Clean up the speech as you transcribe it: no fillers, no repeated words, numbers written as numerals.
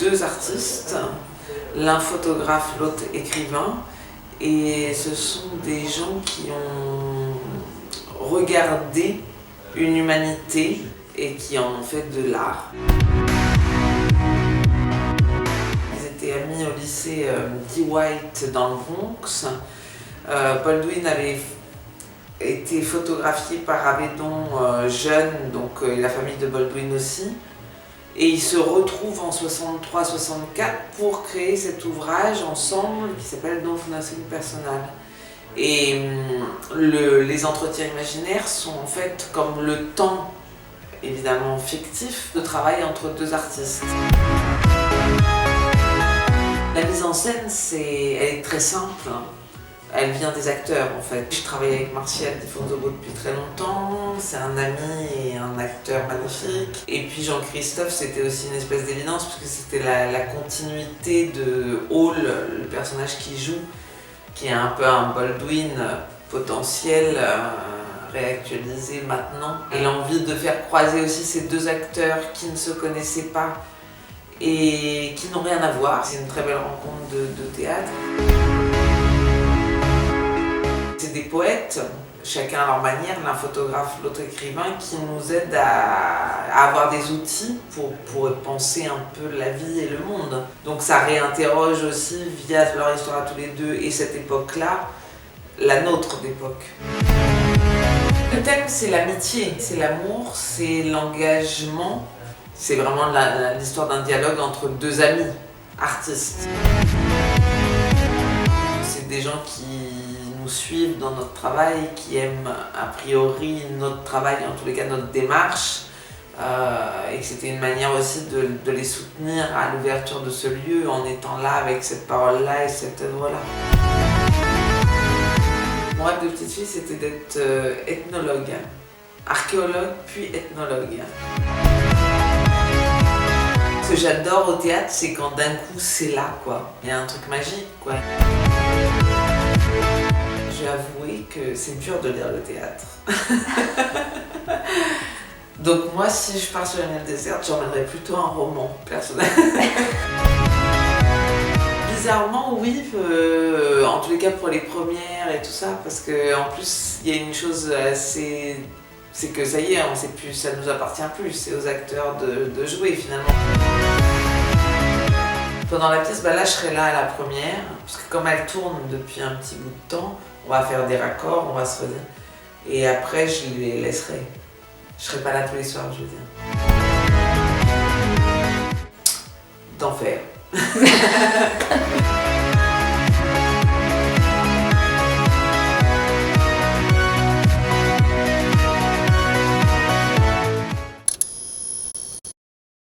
deux artistes, l'un photographe, l'autre écrivain, et ce sont des gens qui ont regardé une humanité et qui en ont fait de l'art. Ils étaient amis au lycée D. White dans le Bronx. Baldwin avait été photographié par Avedon jeune, donc la famille de Baldwin aussi. Et ils se retrouvent en 63-64 pour créer cet ouvrage ensemble qui s'appelle Don't Nothing Personal. Et les entretiens imaginaires sont en fait comme le temps, évidemment fictif, de travail entre deux artistes. La mise en scène, elle est très simple. Elle vient des acteurs en fait. Je travaille avec Martial Di Fonzobo depuis très longtemps, c'est un ami et un acteur magnifique. Et puis Jean-Christophe, c'était aussi une espèce d'évidence parce que c'était la continuité de Hall, le personnage qu'il joue, qui est un peu un Baldwin potentiel, réactualisé maintenant. Et l'envie de faire croiser aussi ces deux acteurs qui ne se connaissaient pas et qui n'ont rien à voir. C'est une très belle rencontre de théâtre. C'est des poètes, chacun à leur manière, l'un photographe, l'autre écrivain, qui nous aident à avoir des outils pour penser un peu la vie et le monde. Donc ça réinterroge aussi, via leur histoire à tous les deux et cette époque-là, la nôtre d'époque. Le thème, c'est l'amitié, c'est l'amour, c'est l'engagement. C'est vraiment l'histoire d'un dialogue entre deux amis, artistes. C'est des gens qui nous suivent dans notre travail, qui aiment a priori notre travail, en tous les cas notre démarche, et que c'était une manière aussi de les soutenir à l'ouverture de ce lieu en étant là avec cette parole-là et cette œuvre-là. Mon rêve de petite fille, c'était d'être ethnologue, archéologue puis ethnologue. Ce que j'adore au théâtre, c'est quand d'un coup c'est là, quoi. Il y a un truc magique, quoi. J'ai avoué que c'est dur de lire le théâtre. Donc moi, si je pars sur une île déserte, j'emmènerais plutôt un roman, personnellement. Bizarrement, oui, en tous les cas pour les premières et tout ça, parce qu'en plus, il y a une chose assez... C'est que ça y est, on sait plus, ça nous appartient plus, c'est aux acteurs de jouer finalement. Pendant la pièce, là je serai là à la première, puisque comme elle tourne depuis un petit bout de temps, on va faire des raccords, on va se redire. Et après je les laisserai. Je serai pas là tous les soirs, je veux dire. D'enfer.